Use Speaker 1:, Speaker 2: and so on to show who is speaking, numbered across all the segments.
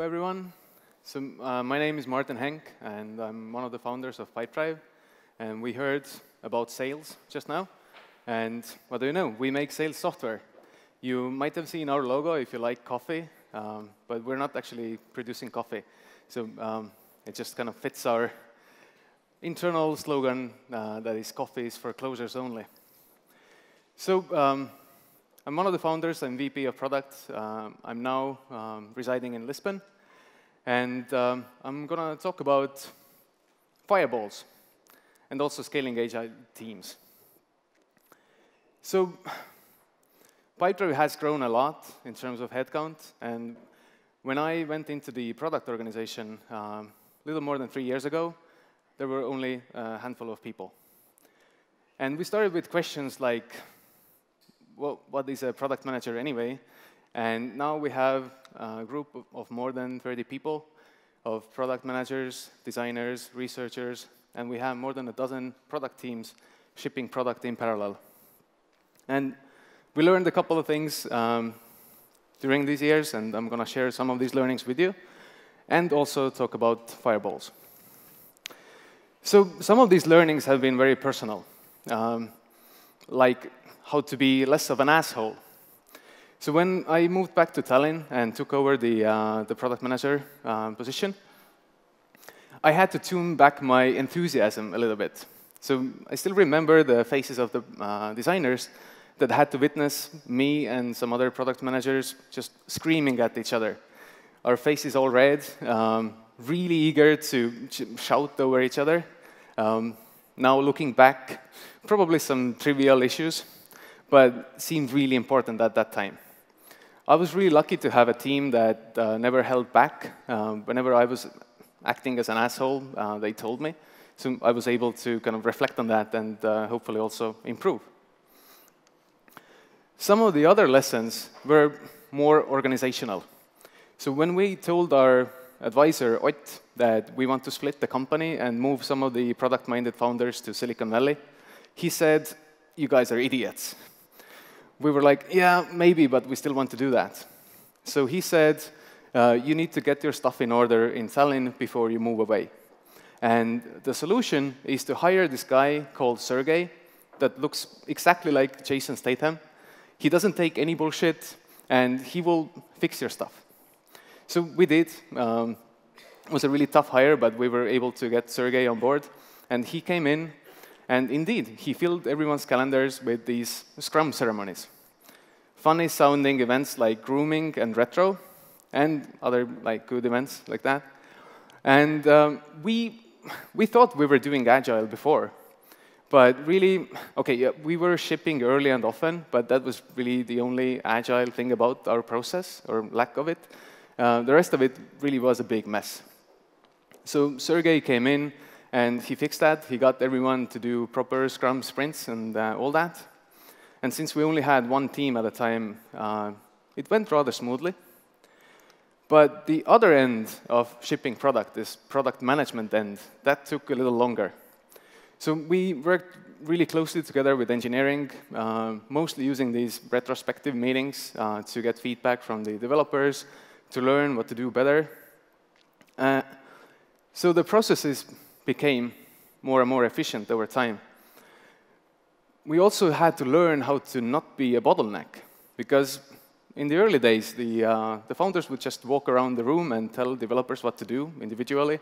Speaker 1: everyone. My name is Martin Henk, and I'm one of the founders of Pipedrive. And we heard about sales just now. And what do you know? We make sales software. You might have seen our logo if you like coffee, but we're not actually producing coffee. So it just kind of fits our internal slogan that is coffee is for closers only. So I'm one of the founders. I'm VP of product. I'm now residing in Lisbon. And I'm going to talk about fireballs and also scaling Agile teams. So Pipedrive has grown a lot in terms of headcount. And when I went into the product organization a little more than 3 years ago, there were only a handful of people. And we started with questions like, well, what is a product manager anyway? And now we have a group of more than 30 people, of product managers, designers, researchers, and we have more than a dozen product teams shipping product in parallel. And we learned a couple of things during these years, and I'm going to share some of these learnings with you, and also talk about fireballs. So some of these learnings have been very personal, like how to be less of an asshole. So when I moved back to Tallinn and took over the product manager position, I had to tune back my enthusiasm a little bit. So I still remember the faces of the designers that had to witness me and some other product managers just screaming at each other. Our faces all red, really eager to shout over each other. Now looking back, probably some trivial issues, but seemed really important at that time. I was really lucky to have a team that never held back. Whenever I was acting as an asshole, they told me. So I was able to kind of reflect on that and hopefully also improve. Some of the other lessons were more organizational. So when we told our advisor, Ott, that we want to split the company and move some of the product-minded founders to Silicon Valley, he said, "You guys are idiots." We were like, yeah, maybe, but we still want to do that. So he said, you need to get your stuff in order in Tallinn before you move away. And the solution is to hire this guy called Sergey that looks exactly like Jason Statham. He doesn't take any bullshit, and he will fix your stuff. So we did. It was a really tough hire, but we were able to get Sergey on board. And he came in. And indeed, he filled everyone's calendars with these Scrum ceremonies. Funny-sounding events like grooming and retro, and other like good events like that. And we thought we were doing Agile before. But really, OK, yeah, we were shipping early and often, but that was really the only Agile thing about our process, or lack of it. The rest of it really was a big mess. So Sergey came in, and he fixed that. He got everyone to do proper Scrum sprints and all that. And since we only had one team at a time, it went rather smoothly. But the other end of shipping product, this product management end, that took a little longer. So we worked really closely together with engineering, mostly using these retrospective meetings to get feedback from the developers, to learn what to do better. So the processes became more and more efficient over time. We also had to learn how to not be a bottleneck, because in the early days, the founders would just walk around the room and tell developers what to do individually.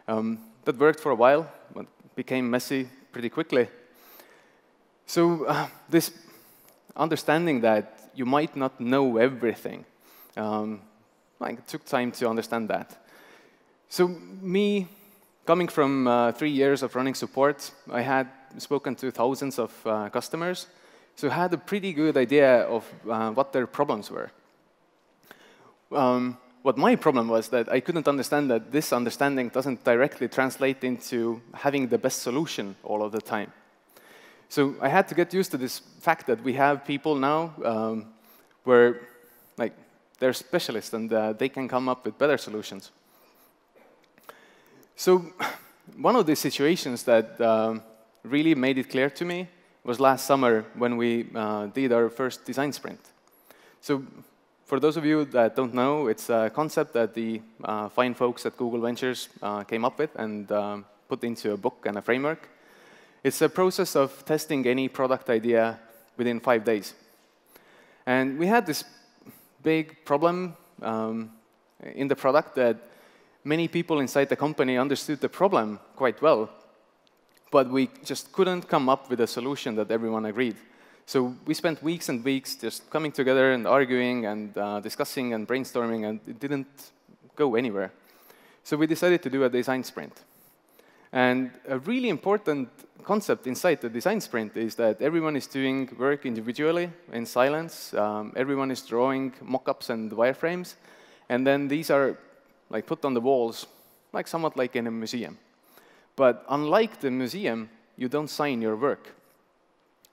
Speaker 1: That worked for a while, but became messy pretty quickly. So this understanding that you might not know everything, it took time to understand that. So me, coming from 3 years of running support, I had spoken to thousands of customers, so I had a pretty good idea of what their problems were. What my problem was that I couldn't understand that this understanding doesn't directly translate into having the best solution all of the time. So I had to get used to this fact that we have people now where they're specialists and they can come up with better solutions. So one of the situations that really made it clear to me was last summer when we did our first design sprint. So for those of you that don't know, it's a concept that the fine folks at Google Ventures came up with and put into a book and a framework. It's a process of testing any product idea within 5 days. And we had this big problem in the product that many people inside the company understood the problem quite well, but we just couldn't come up with a solution that everyone agreed. So we spent weeks and weeks just coming together and arguing and discussing and brainstorming, and it didn't go anywhere. So we decided to do a design sprint. And a really important concept inside the design sprint is that everyone is doing work individually in silence. Everyone is drawing mock-ups and wireframes. And then these are like put on the walls, like somewhat like in a museum. But unlike the museum, you don't sign your work.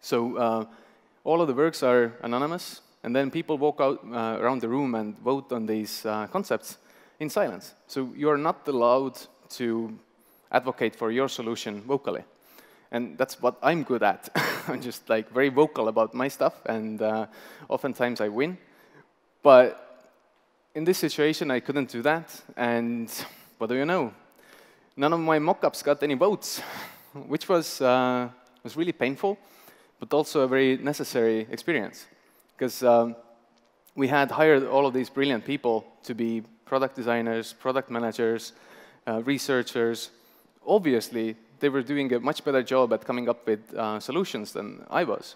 Speaker 1: So all of the works are anonymous, and then people walk out around the room and vote on these concepts in silence. So you're not allowed to advocate for your solution vocally. And that's what I'm good at. I'm just like very vocal about my stuff, and oftentimes I win. But in this situation, I couldn't do that, and what do you know? None of my mock-ups got any votes, which was really painful, but also a very necessary experience, because we had hired all of these brilliant people to be product designers, product managers, researchers. Obviously, they were doing a much better job at coming up with solutions than I was.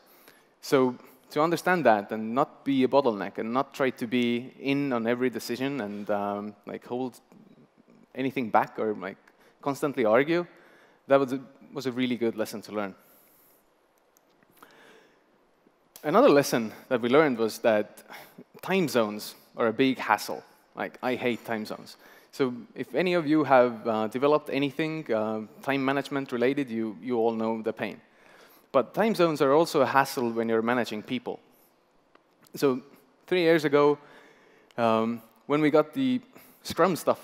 Speaker 1: So to understand that and not be a bottleneck and not try to be in on every decision and like hold anything back or like constantly argue, that was a really good lesson to learn. Another lesson that we learned was that time zones are a big hassle. Like, I hate time zones. So if any of you have developed anything time management related, you all know the pain. But time zones are also a hassle when you're managing people. So 3 years ago, when we got the Scrum stuff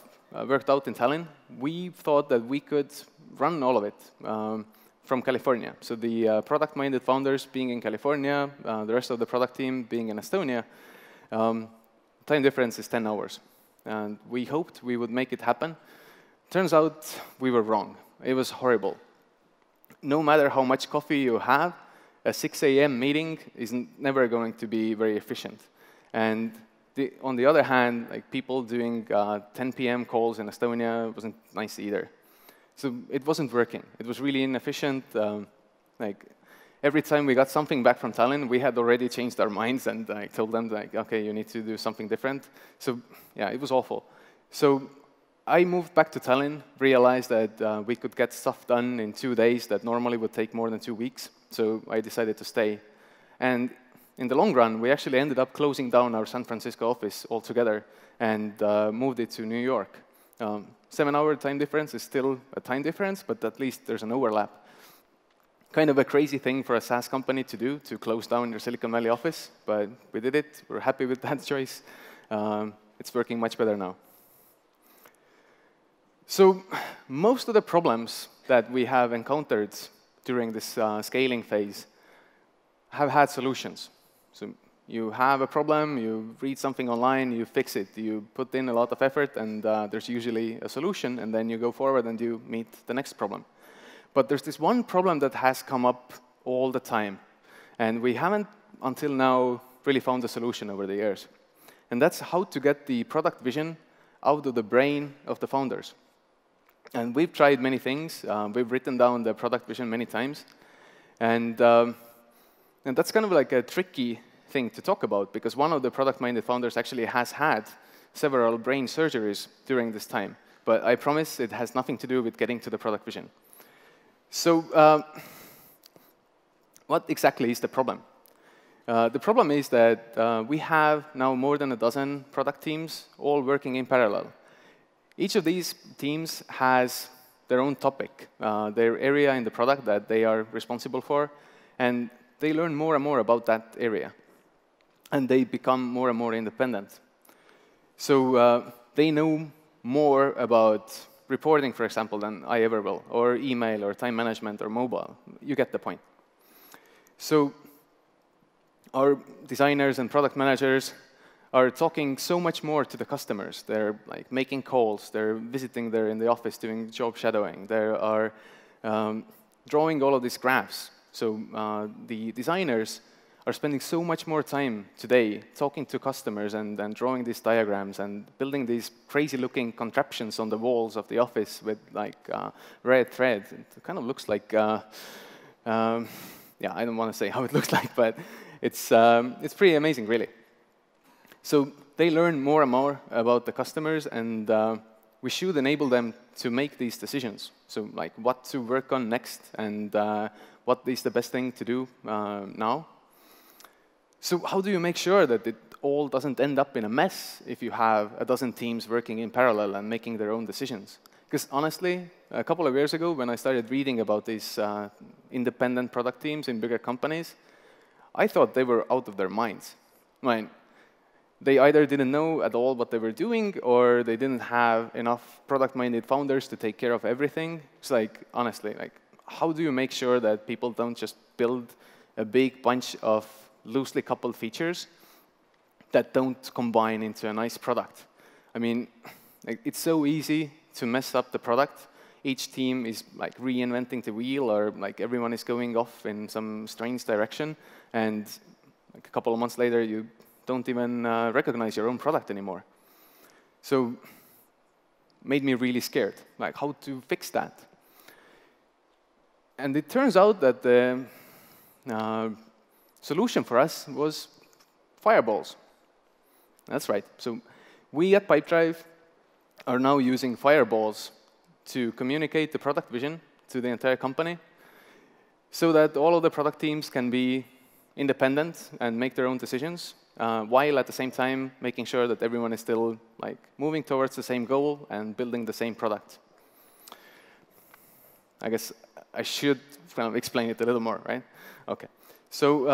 Speaker 1: worked out in Tallinn, we thought that we could run all of it from California. So the product-minded founders being in California, the rest of the product team being in Estonia, time difference is 10 hours. And we hoped we would make it happen. Turns out we were wrong. It was horrible. No matter how much coffee you have, a 6 a.m. meeting is never going to be very efficient. And on the other hand, like people doing 10 p.m. calls in Estonia wasn't nice either. So it wasn't working. It was really inefficient. Like every time we got something back from Tallinn, we had already changed our minds and I told them, like, okay, you need to do something different. So yeah, it was awful. So I moved back to Tallinn, realized that we could get stuff done in 2 days that normally would take more than 2 weeks. So I decided to stay. And in the long run, we actually ended up closing down our San Francisco office altogether and moved it to New York. 7-hour time difference is still a time difference, but at least there's an overlap. Kind of a crazy thing for a SaaS company to do, to close down your Silicon Valley office, but we did it. We're happy with that choice. It's working much better now. So most of the problems that we have encountered during this scaling phase have had solutions. So you have a problem, you read something online, you fix it, you put in a lot of effort, and there's usually a solution, and then you go forward and you meet the next problem. But there's this one problem that has come up all the time, and we haven't, until now, really found a solution over the years. And that's how to get the product vision out of the brain of the founders. And we've tried many things. We've written down the product vision many times. And that's kind of like a tricky thing to talk about, because one of the product-minded founders actually has had several brain surgeries during this time. But I promise it has nothing to do with getting to the product vision. So what exactly is the problem? The problem is that we have now more than a dozen product teams all working in parallel. Each of these teams has their own topic, their area in the product that they are responsible for, and they learn more and more about that area. And they become more and more independent. So they know more about reporting, for example, than I ever will, or email, or time management, or mobile. You get the point. So our designers and product managers are talking so much more to the customers. They're like making calls, they're visiting there in the office, doing job shadowing. They are drawing all of these graphs. So the designers are spending so much more time today talking to customers and drawing these diagrams and building these crazy-looking contraptions on the walls of the office with like red thread. It kind of looks like, yeah, I don't want to say how it looks like, but it's pretty amazing, really. So they learn more and more about the customers, and we should enable them to make these decisions. So like what to work on next, and what is the best thing to do now. So how do you make sure that it all doesn't end up in a mess if you have a dozen teams working in parallel and making their own decisions? Because honestly, a couple of years ago, when I started reading about these independent product teams in bigger companies, I thought they were out of their minds. I mean, they either didn't know at all what they were doing, or they didn't have enough product-minded founders to take care of everything. It's like, honestly, like, how do you make sure that people don't just build a big bunch of loosely coupled features that don't combine into a nice product? I mean, like, it's so easy to mess up the product. Each team is like reinventing the wheel, or like everyone is going off in some strange direction, and like a couple of months later, you don't even recognize your own product anymore. So made me really scared, like how to fix that. And it turns out that the solution for us was fireballs. That's right. So we at Pipedrive are now using fireballs to communicate the product vision to the entire company, so that all of the product teams can be independent and make their own decisions, while at the same time making sure that everyone is still like moving towards the same goal and building the same product. I guess I should kind of explain it a little more, right? OK. So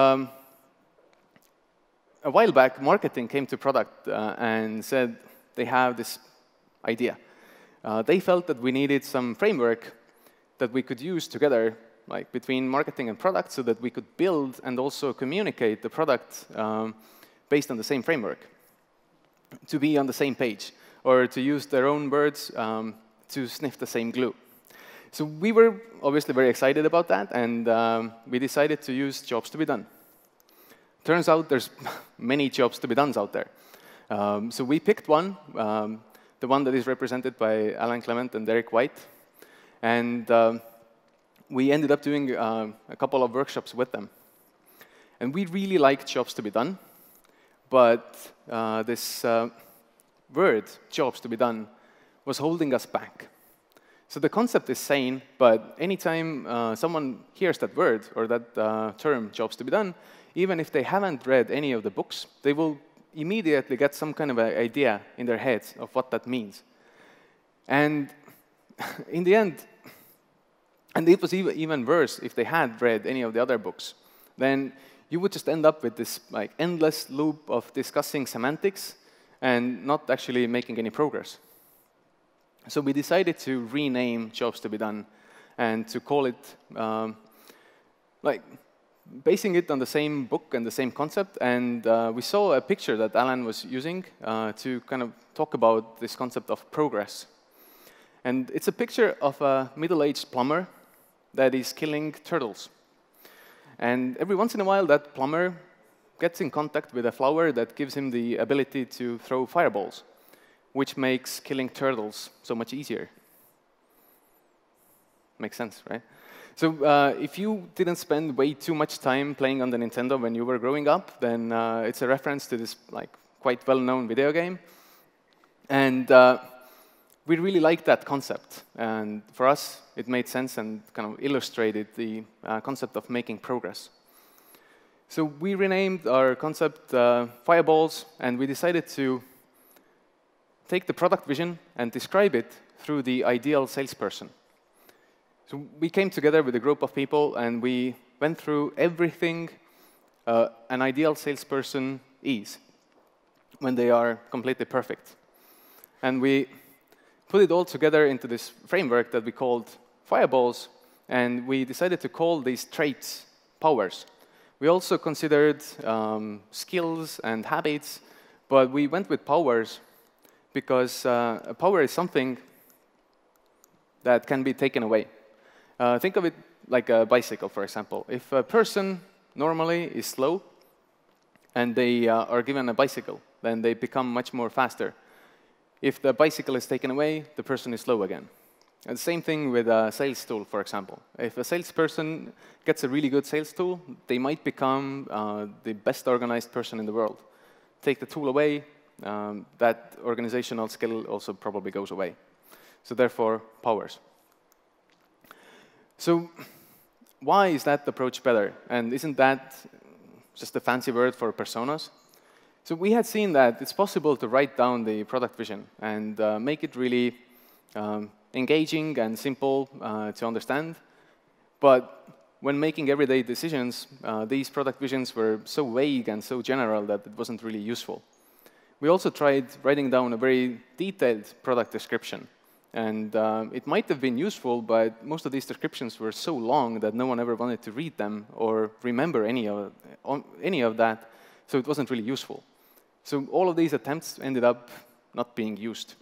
Speaker 1: a while back, marketing came to product and said they have this idea. They felt that we needed some framework that we could use together, like between marketing and product, so that we could build and also communicate the product based on the same framework, to be on the same page, or to use their own words, to sniff the same glue. So we were obviously very excited about that, and we decided to use jobs to be done. Turns out there's many jobs to be done out there. So we picked one, the one that is represented by Alan Clement and Derek White. And we ended up doing a couple of workshops with them. And we really liked jobs to be done. But this word, jobs to be done, was holding us back. So the concept is sane, but anytime someone hears that word or that term, jobs to be done, even if they haven't read any of the books, they will immediately get some kind of an idea in their heads of what that means. And in the end, and it was even worse if they had read any of the other books, then you would just end up with this like endless loop of discussing semantics and not actually making any progress. So we decided to rename jobs to be done and to call it like basing it on the same book and the same concept. And we saw a picture that Alan was using to kind of talk about this concept of progress. And it's a picture of a middle-aged plumber that is killing turtles. And every once in a while, that plumber gets in contact with a flower that gives him the ability to throw fireballs, which makes killing turtles so much easier. Makes sense, right? So if you didn't spend way too much time playing on the Nintendo when you were growing up, then it's a reference to this like quite well-known video game. And we really liked that concept. And for us, it made sense and kind of illustrated the concept of making progress. So we renamed our concept Fireballs, and we decided to take the product vision and describe it through the ideal salesperson. So we came together with a group of people, and we went through everything an ideal salesperson is when they are completely perfect. And we put it all together into this framework that we called Fireballs, and we decided to call these traits powers. We also considered skills and habits, But we went with powers because a power is something that can be taken away. Think of it like a bicycle, for example. If a person normally is slow and they are given a bicycle, then they become much more faster. If the bicycle is taken away, the person is slow again. And the same thing with a sales tool, for example. If a salesperson gets a really good sales tool, they might become the best organized person in the world. Take the tool away, that organizational skill also probably goes away. So therefore, powers. So why is that approach better? And isn't that just a fancy word for personas? So we had seen that it's possible to write down the product vision and make it really engaging and simple to understand. But when making everyday decisions, these product visions were so vague and so general that it wasn't really useful. We also tried writing down a very detailed product description. And it might have been useful, but most of these descriptions were so long that no one ever wanted to read them or remember any of that, so it wasn't really useful. So all of these attempts ended up not being used.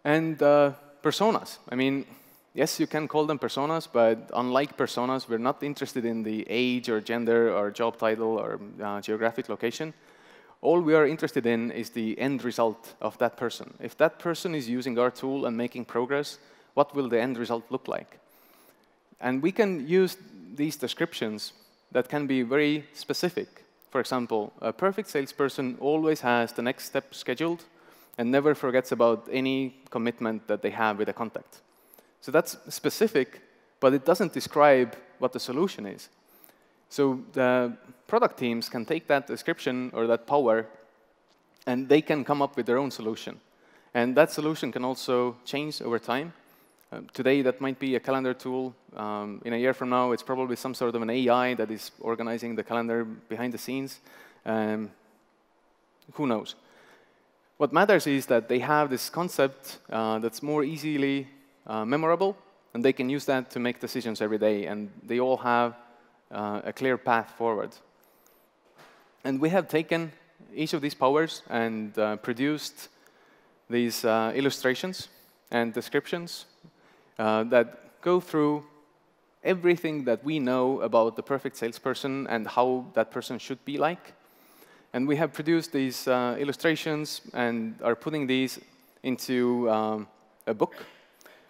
Speaker 1: And personas. I mean, yes, you can call them personas, but unlike personas, we're not interested in the age or gender or job title or geographic location. All we are interested in is the end result of that person. If that person is using our tool and making progress, what will the end result look like? And we can use these descriptions that can be very specific. For example, a perfect salesperson always has the next step scheduled and never forgets about any commitment that they have with a contact. So that's specific, but it doesn't describe what the solution is. So the product teams can take that description or that power, and they can come up with their own solution. And that solution can also change over time. Today, that might be a calendar tool. In a year from now, it's probably some sort of an AI that is organizing the calendar behind the scenes. Who knows? What matters is that they have this concept that's more easily memorable, and they can use that to make decisions every day, and they all have a clear path forward. And we have taken each of these powers and produced these illustrations and descriptions that go through everything that we know about the perfect salesperson and how that person should be like. And we have produced these illustrations and are putting these into a book.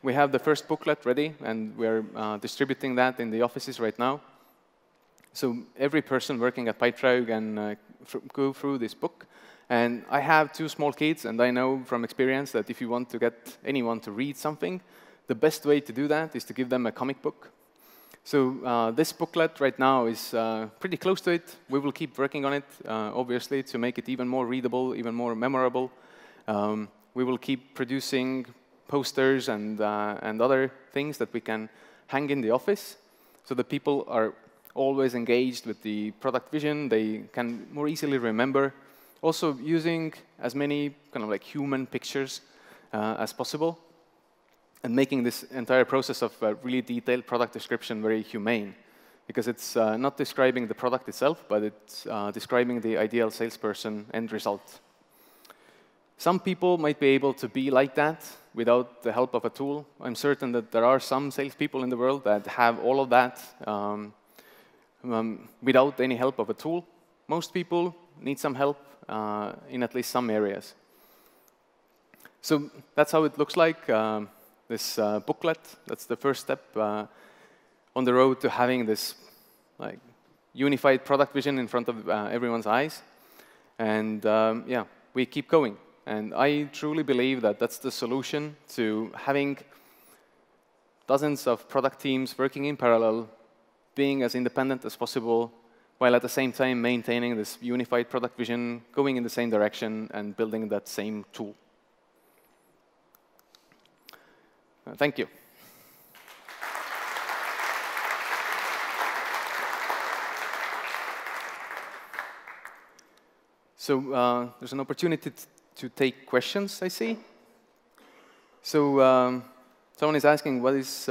Speaker 1: We have the first booklet ready, and we're distributing that in the offices right now. So every person working at Pipedrive can go through this book. And I have 2 small kids, and I know from experience that if you want to get anyone to read something, the best way to do that is to give them a comic book. So this booklet right now is pretty close to it. We will keep working on it, obviously, to make it even more readable, even more memorable. We will keep producing posters and other things that we can hang in the office so that people are always engaged with the product vision. They can more easily remember. Also using as many kind of like human pictures as possible, and making this entire process of a really detailed product description very humane, because it's not describing the product itself, but it's describing the ideal salesperson end result. Some people might be able to be like that without the help of a tool. I'm certain that there are some salespeople in the world that have all of that without any help of a tool. Most people need some help in at least some areas. So that's how it looks like. This booklet, that's the first step on the road to having this like unified product vision in front of everyone's eyes. And yeah, we keep going. And I truly believe that that's the solution to having dozens of product teams working in parallel, being as independent as possible, while at the same time maintaining this unified product vision, going in the same direction, and building that same tool. Thank you. So there's an opportunity to take questions, I see. So someone is asking, was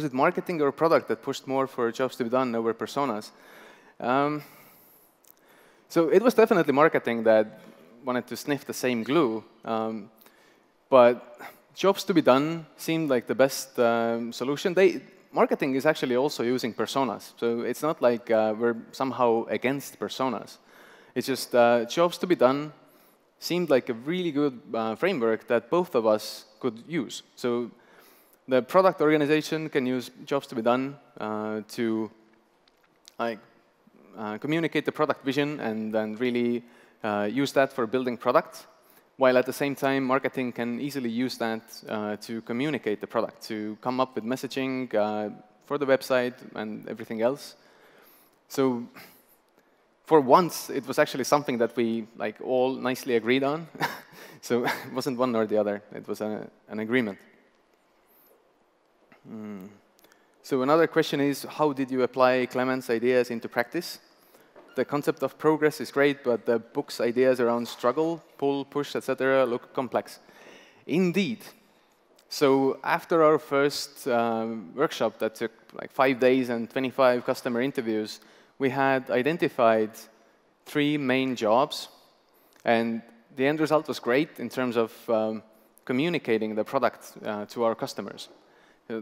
Speaker 1: it marketing or product that pushed more for jobs to be done over personas? So it was definitely marketing that wanted to sniff the same glue. But jobs to be done seemed like the best solution. Marketing is actually also using personas. So it's not like we're somehow against personas. It's just jobs to be done seemed like a really good framework that both of us could use. So the product organization can use jobs to be done to communicate the product vision and then really use that for building products, while at the same time, marketing can easily use that to communicate the product, to come up with messaging for the website and everything else. So for once, it was actually something that we all nicely agreed on. So it wasn't one or the other. It was an agreement. So another question is, how did you apply Clement's ideas into practice? The concept of progress is great, but the book's ideas around struggle, pull, push, etc. look complex. Indeed. So after our first workshop that took 5 days and 25 customer interviews, we had identified 3 main jobs. And the end result was great in terms of communicating the product to our customers.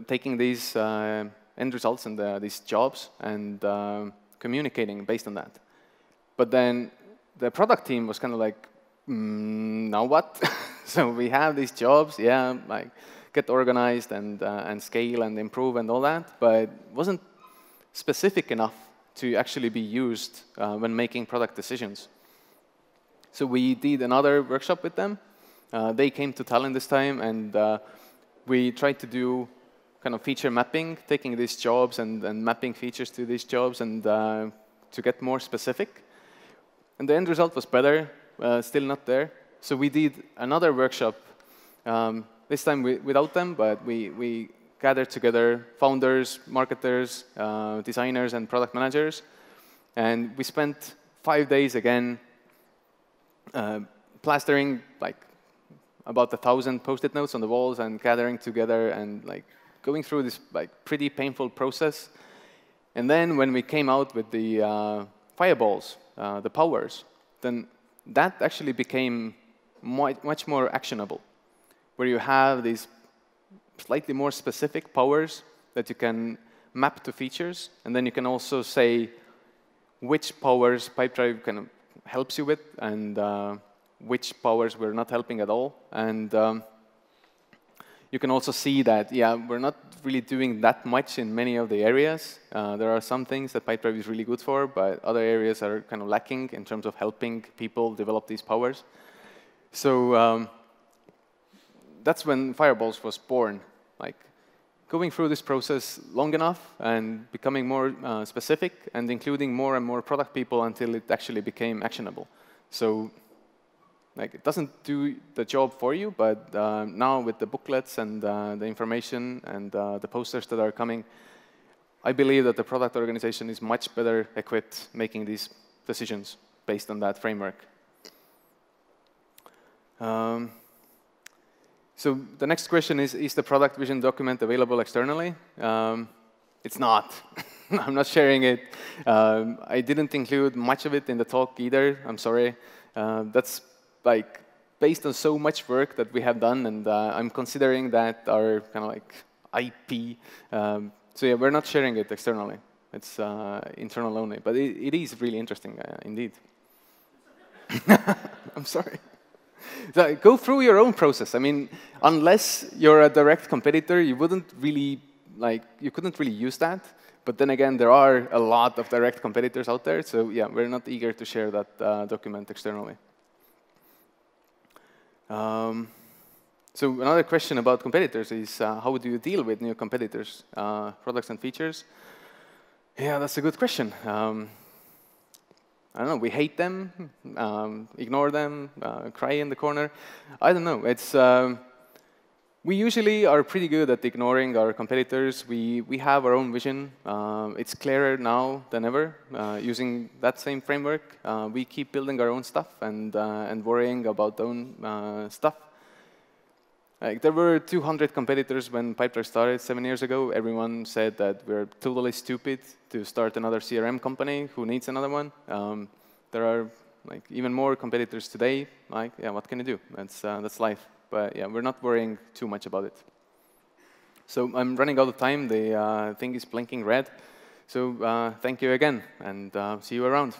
Speaker 1: Taking these end results and these jobs and communicating based on that. But then the product team was kind of like, now what? So we have these jobs, yeah, get organized and scale and improve and all that, but it wasn't specific enough to actually be used when making product decisions. So we did another workshop with them. They came to Tallinn this time, and we tried to do kind of feature mapping, taking these jobs and mapping features to these jobs and to get more specific. And the end result was better, still not there. So we did another workshop, this time without them, but we gathered together founders, marketers, designers, and product managers. And we spent 5 days again plastering about 1,000 Post-it notes on the walls and gathering together and going through this pretty painful process. And then when we came out with the fireballs, the powers, then that actually became much more actionable, where you have these slightly more specific powers that you can map to features, and then you can also say which powers Pipedrive kind of helps you with and which powers we're not helping at all. And you can also see that, yeah, we're not really doing that much in many of the areas. There are some things that Pipedrive is really good for, but other areas are kind of lacking in terms of helping people develop these powers. So that's when Fireballs was born. Going through this process long enough and becoming more specific and including more and more product people until it actually became actionable. So it doesn't do the job for you, but now with the booklets and the information and the posters that are coming, I believe that the product organization is much better equipped making these decisions based on that framework. So the next question is the product vision document available externally? It's not. I'm not sharing it. I didn't include much of it in the talk either. I'm sorry. That's based on so much work that we have done, and I'm considering that our kind of IP. So yeah, we're not sharing it externally. It's internal only, but it is really interesting indeed. I'm sorry. So go through your own process. I mean, unless you're a direct competitor, you wouldn't really you couldn't really use that. But then again, there are a lot of direct competitors out there. So yeah, we're not eager to share that document externally. So another question about competitors is how do you deal with new competitors, products and features? Yeah, that's a good question. I don't know, we hate them, ignore them, cry in the corner. I don't know. It's, we usually are pretty good at ignoring our competitors. We have our own vision. It's clearer now than ever using that same framework. We keep building our own stuff and worrying about our own stuff. There were 200 competitors when Pipedrive started 7 years ago. Everyone said that we're totally stupid to start another CRM company. Who needs another one? there are like even more competitors today. Like, yeah, what can you do? That's life. But yeah, we're not worrying too much about it. So I'm running out of time. The thing is blinking red. So thank you again, and see you around.